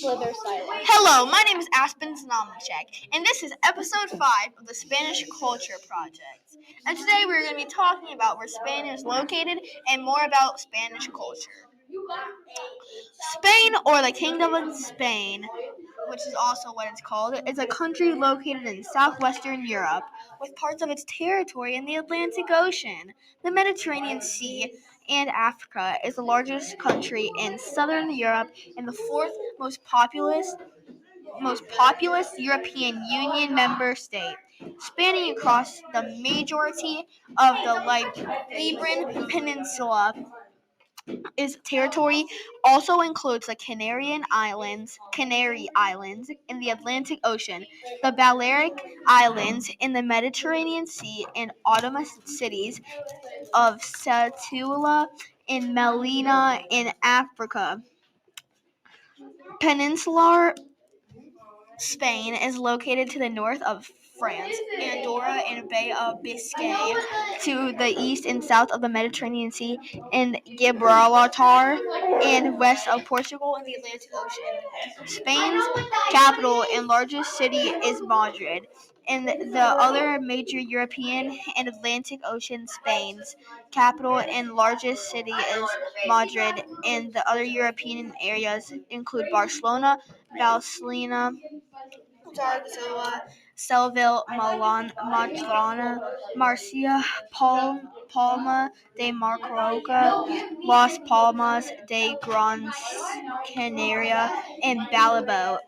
Hello, my name is Aspen Znamacek, and this is episode 5 of the Spanish Culture Project. And today we're going to be talking about where Spain is located and more about Spanish culture. Spain, or the Kingdom of Spain, which is also what it's called, is a country located in southwestern Europe, with parts of its territory in the Atlantic Ocean, the Mediterranean Sea, and Africa. Is the largest country in southern Europe and the fourth most populous European Union member state, spanning across the majority of the Iberian Peninsula. Its territory also includes the Canary Islands in the Atlantic Ocean, the Balearic Islands in the Mediterranean Sea, and autonomous cities of Ceuta and Melilla in Africa. Peninsular Spain is located to the north of France, Andorra, and Bay of Biscay, to the east and south of the Mediterranean Sea, and Gibraltar, and west of Portugal in the Atlantic Ocean. Spain's capital and largest city is Madrid, and the other major European and Atlantic Ocean. Spain's capital and largest city is Madrid, and the other European areas include Barcelona, Barcelona, Zaragoza, Seville, Milan, Madrid, Murcia, Palma de Mallorca, Las Palmas de Gran Canaria, and Bilbao.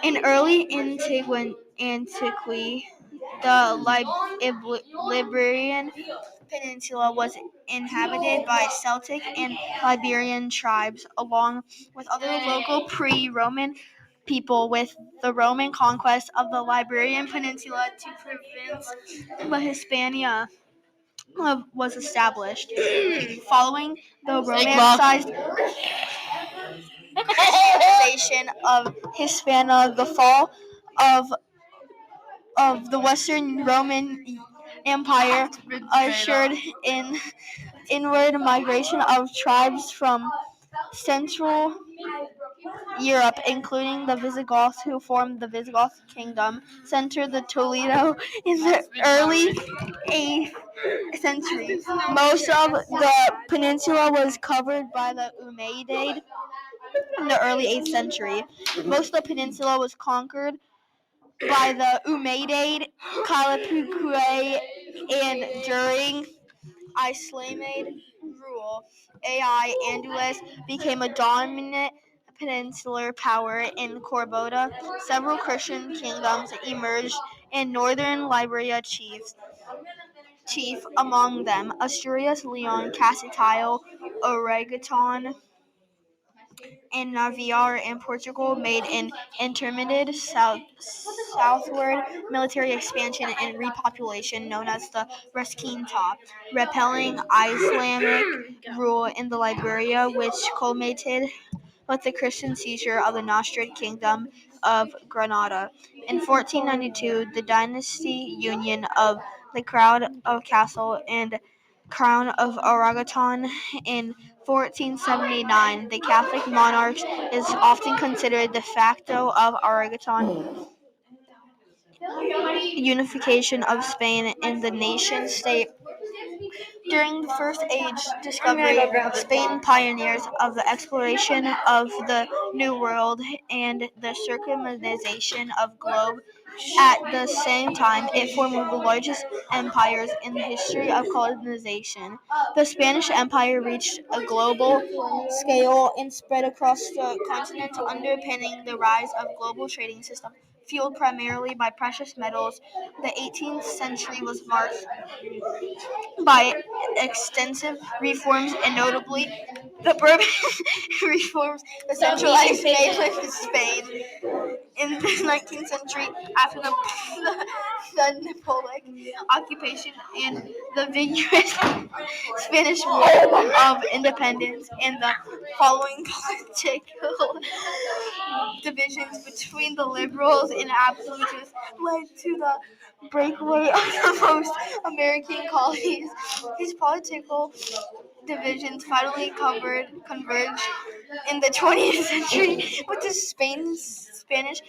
In early antiquity, the Iberian Peninsula was inhabited by Celtic and Iberian tribes, along with other local pre-Roman people. With the Roman conquest of the Iberian Peninsula to province La Hispania was established. Following the Romanization of Hispania, the fall of the Western Roman Empire ushered in inward migration of tribes from Central Europe, including the Visigoths, who formed the Visigoth Kingdom, centered the Toledo in the early 8th century. Most of the peninsula was covered by the Umayyad in the early 8th century. Most of the peninsula was conquered by the Umayyad Caliphate, and during Islamid rule, Andalus became a dominant peninsular power in Cordoba. Several Christian kingdoms emerged in northern Liberia, chief among them Asturias, Leon, Castile, Aragon, and Navarre, and Portugal made an intermittent southward military expansion and repopulation known as the Resquinta, repelling Islamic rule in the Liberia, which culminated with the Christian seizure of the Nasrid Kingdom of Granada. In 1492, the dynasty union of the Crown of Castle and Crown of Aragon. In 1479, the Catholic monarch is often considered de facto of Aragon. Unification of Spain in the nation-state. During the First Age discovery, Spain pioneers of the exploration of the New World and the circumnavigation of globe. At the same time, it formed one of the largest empires in the history of colonization. The Spanish Empire reached a global scale and spread across the continent, underpinning the rise of global trading system, fueled primarily by precious metals. The 18th century was marked by extensive reforms, and notably the Bourbon reforms, the centralized nation of Spain. In the 19th century, after the Napoleonic occupation and the vigorous Spanish War of Independence, and the following political divisions between the liberals and absolutists led to the breakaway of the most American colonies. These political divisions finally converged in the 20th century, with the Spanish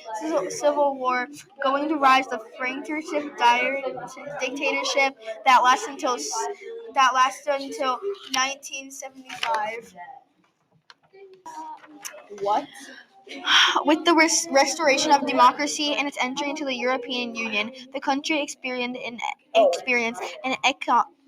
Civil War going to rise, the Francoist dictatorship that lasted until 1975. What? With the restoration of democracy and its entry into the European Union, the country experienced an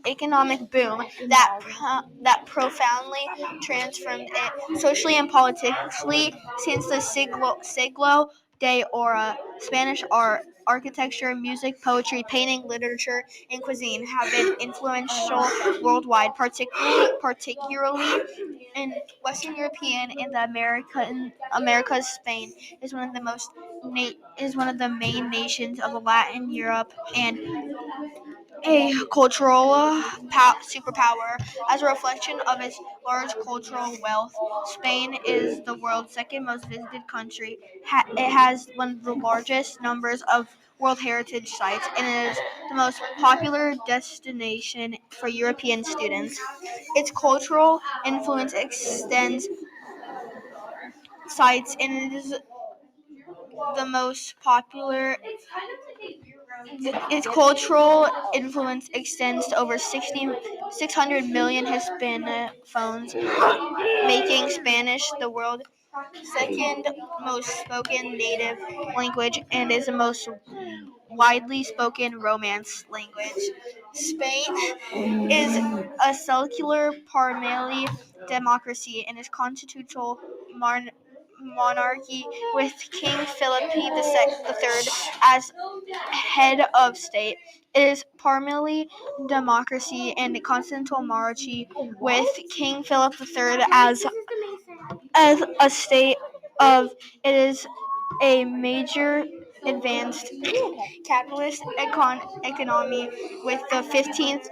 economic boom that profoundly transformed it socially and politically. Since the Siglo de Oro, Spanish art, architecture, music, poetry, painting, literature, and cuisine have been influential worldwide, particularly in Western European and the Americas. Spain is one of the main nations of Latin Europe and a cultural superpower. As a reflection of its large cultural wealth, Spain is the world's second most visited country. It has one of the largest numbers of World Heritage sites and it is the most popular destination for European students. Its cultural influence extends sites and it is the most popular. Its cultural influence extends to over 600 million Hispanophones, making Spanish the world's second most spoken native language and is the most widely spoken Romance language. Spain is a secular parliamentary democracy and is constitutional monarchy with King Philip III as head of state. It is parliamentary democracy and constitutional monarchy with King Philip III as a state of. It is a major advanced capitalist economy with the 15th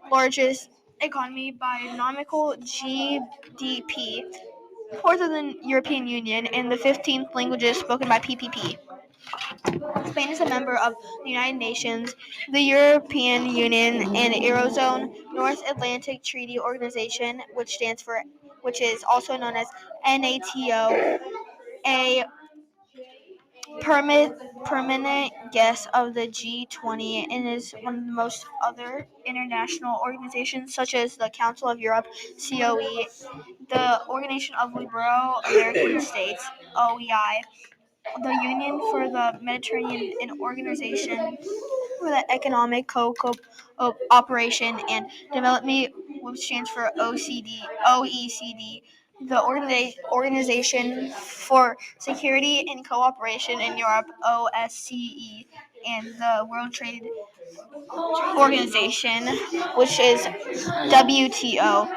largest economy by nominal GDP, fourth of the European Union, and the 15th languages spoken by PPP. Spain is a member of the United Nations, the European Union, and Eurozone North Atlantic Treaty Organization, which is also known as NATO, a permanent guest of the G20 and is one of the most other international organizations such as the Council of Europe, COE, the Organization of Liberal American States, OEI, the Union for the Mediterranean, and Organization for the Economic Cooperation and Development, which stands for OECD, the Organization for Security and Cooperation in Europe, OSCE, and the World Trade Organization, which is WTO.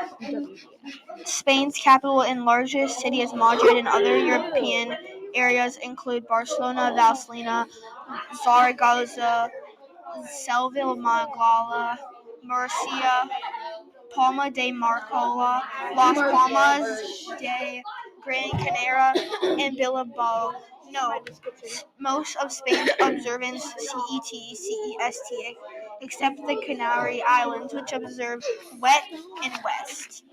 Spain's capital and largest city is Madrid, and other European areas include Barcelona, València, Zaragoza, Seville, Malaga, Murcia, Palma de Mallorca, Las Palmas de Gran Canaria, and Bilbao. No, most of Spain's observance CET, except the Canary Islands, which observe wet and west.